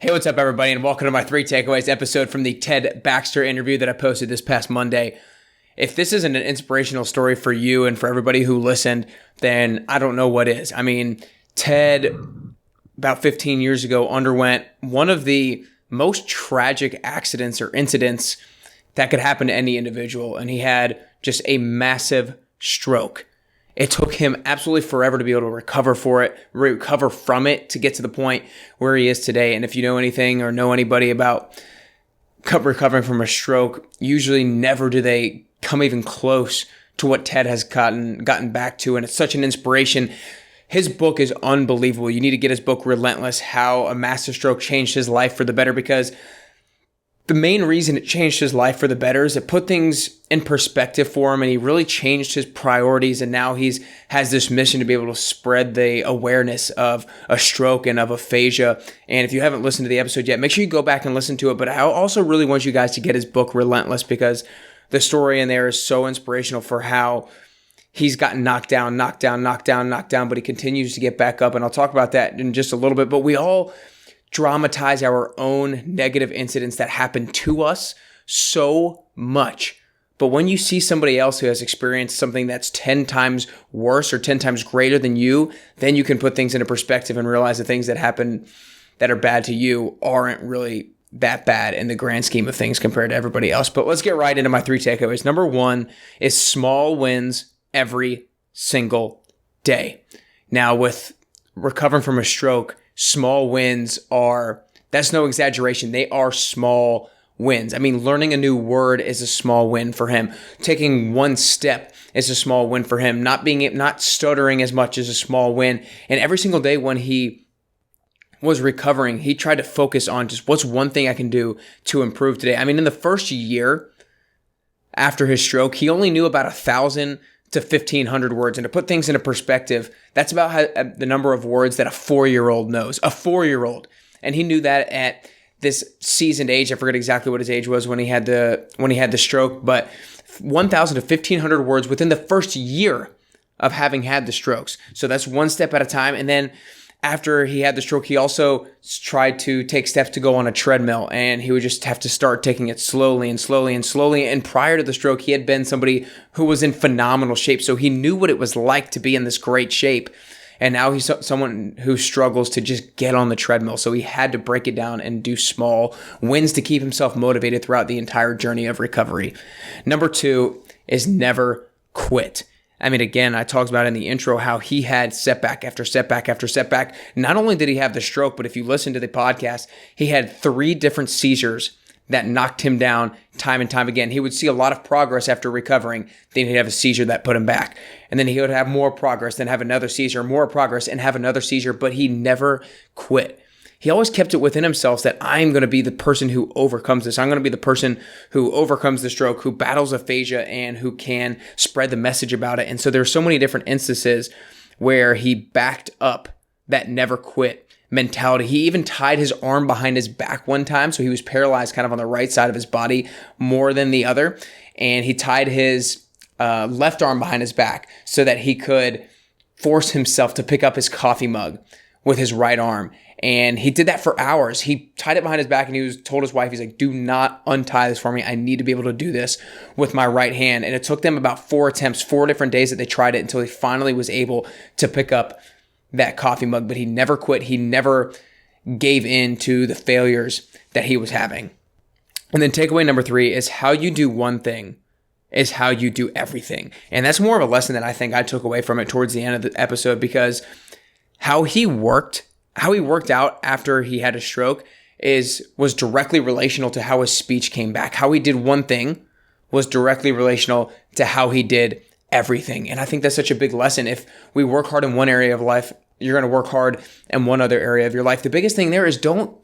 Hey, what's up, everybody, and welcome to my 3 Takeaways episode from the Ted Baxter interview that I posted this past Monday. If this isn't an inspirational story for you and for everybody who listened, then I don't know what is. I mean, Ted, about 15 years ago, underwent one of the most tragic accidents or incidents that could happen to any individual, and he had just a massive stroke. It took him absolutely forever to be able to recover from it to get to the point where he is today. And if you know anything or know anybody about recovering from a stroke, usually never do they come even close to what Ted has gotten back to. And it's such an inspiration. His book is unbelievable. You need to get his book, Relentless, How a Massive Stroke Changed His Life for the Better, because the main reason it changed his life for the better is it put things in perspective for him, and he really changed his priorities. And now has this mission to be able to spread the awareness of a stroke and of aphasia. And if you haven't listened to the episode yet, make sure you go back and listen to it. But I also really want you guys to get his book, Relentless, because the story in there is so inspirational for how he's gotten knocked down, but he continues to get back up. And I'll talk about that in just a little bit. But we all dramatize our own negative incidents that happen to us so much. But when you see somebody else who has experienced something that's 10 times worse or 10 times greater than you, then you can put things into perspective and realize the things that happen that are bad to you aren't really that bad in the grand scheme of things compared to everybody else. But let's get right into my 3 takeaways. Number 1 is small wins every single day. Now, with recovering from a stroke, small wins that's no exaggeration. They are small wins. I mean, learning a new word is a small win for him. Taking one step is a small win for him. Not stuttering as much is a small win. And every single day when he was recovering, he tried to focus on just what's one thing I can do to improve today. I mean, in the first year after his stroke, he only knew about 1,000 to 1,500 words. And to put things into perspective, that's about the number of words that a 4-year-old knows. A 4-year-old. And he knew that at this seasoned age. I forget exactly what his age was when he had the stroke, but 1,000 to 1,500 words within the first year of having had the strokes. So that's one step at a time. And then after he had the stroke, he also tried to take steps to go on a treadmill, and he would just have to start taking it slowly and slowly and slowly. And prior to the stroke, he had been somebody who was in phenomenal shape, so he knew what it was like to be in this great shape. And now he's someone who struggles to just get on the treadmill, so he had to break it down and do small wins to keep himself motivated throughout the entire journey of recovery. Number 2 is never quit. I mean, again, I talked about in the intro how he had setback after setback after setback. Not only did he have the stroke, but if you listen to the podcast, he had 3 different seizures that knocked him down time and time again. He would see a lot of progress after recovering. Then he'd have a seizure that put him back. And then he would have more progress, then have another seizure, more progress, and have another seizure. But he never quit. He always kept it within himself that I'm going to be the person who overcomes this. I'm going to be the person who overcomes the stroke, who battles aphasia, and who can spread the message about it. And so there's so many different instances where he backed up that never quit mentality. He even tied his arm behind his back one time. So he was paralyzed kind of on the right side of his body more than the other. And he tied his left arm behind his back so that he could force himself to pick up his coffee mug with his right arm. And he did that for hours. He tied it behind his back, and he told his wife, he's like, do not untie this for me. I need to be able to do this with my right hand. And it took them about 4 attempts, 4 different days that they tried it until he finally was able to pick up that coffee mug. But he never quit. He never gave in to the failures that he was having. And then takeaway number 3 is how you do one thing is how you do everything. And that's more of a lesson that I think I took away from it towards the end of the episode, because how he worked out after he had a stroke was directly relational to how his speech came back. How he did one thing was directly relational to how he did everything. And I think that's such a big lesson. If we work hard in one area of life, you're going to work hard in one other area of your life. The biggest thing there is don't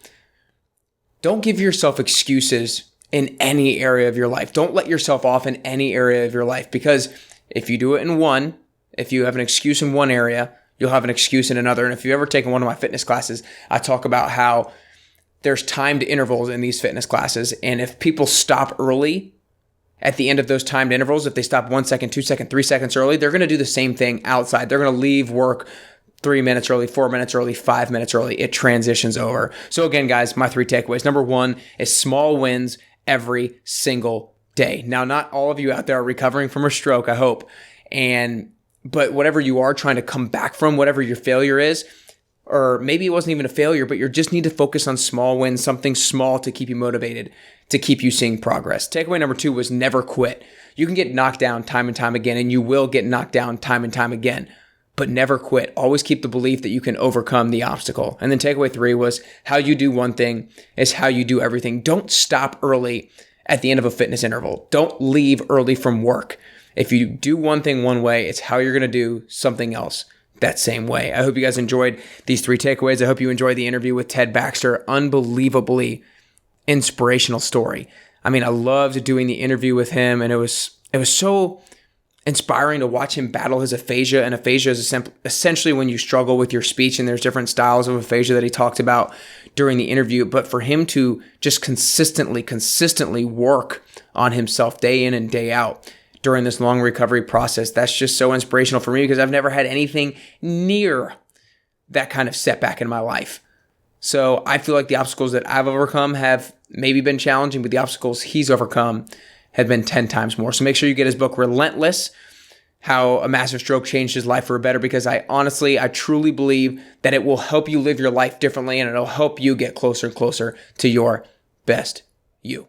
give yourself excuses in any area of your life. Don't let yourself off in any area of your life, because if you do it in one, if you have an excuse in one area, you'll have an excuse in another. And if you've ever taken one of my fitness classes, I talk about how there's timed intervals in these fitness classes. And if people stop early at the end of those timed intervals, if they stop 1 second, 2 seconds, 3 seconds early, they're going to do the same thing outside. They're going to leave work 3 minutes early, 4 minutes early, 5 minutes early, it transitions over. So again, guys, my 3 takeaways. Number 1 is small wins every single day. Now, not all of you out there are recovering from a stroke, I hope. But whatever you are trying to come back from, whatever your failure is, or maybe it wasn't even a failure, but you just need to focus on small wins, something small to keep you motivated, to keep you seeing progress. Takeaway number 2 was never quit. You can get knocked down time and time again, and you will get knocked down time and time again, but never quit. Always keep the belief that you can overcome the obstacle. And then takeaway 3 was how you do one thing is how you do everything. Don't stop early at the end of a fitness interval. Don't leave early from work. If you do one thing one way, it's how you're going to do something else that same way. I hope you guys enjoyed these 3 takeaways. I hope you enjoyed the interview with Ted Baxter. Unbelievably inspirational story. I mean, I loved doing the interview with him, and it was so inspiring to watch him battle his aphasia. And aphasia is essentially when you struggle with your speech, and there's different styles of aphasia that he talked about during the interview. But for him to just consistently work on himself day in and day out during this long recovery process, that's just so inspirational for me, because I've never had anything near that kind of setback in my life. So I feel like the obstacles that I've overcome have maybe been challenging, but the obstacles he's overcome have been 10 times more. So make sure you get his book, Relentless, How a Massive Stroke Changed His Life for a Better, because I truly believe that it will help you live your life differently, and it'll help you get closer and closer to your best you.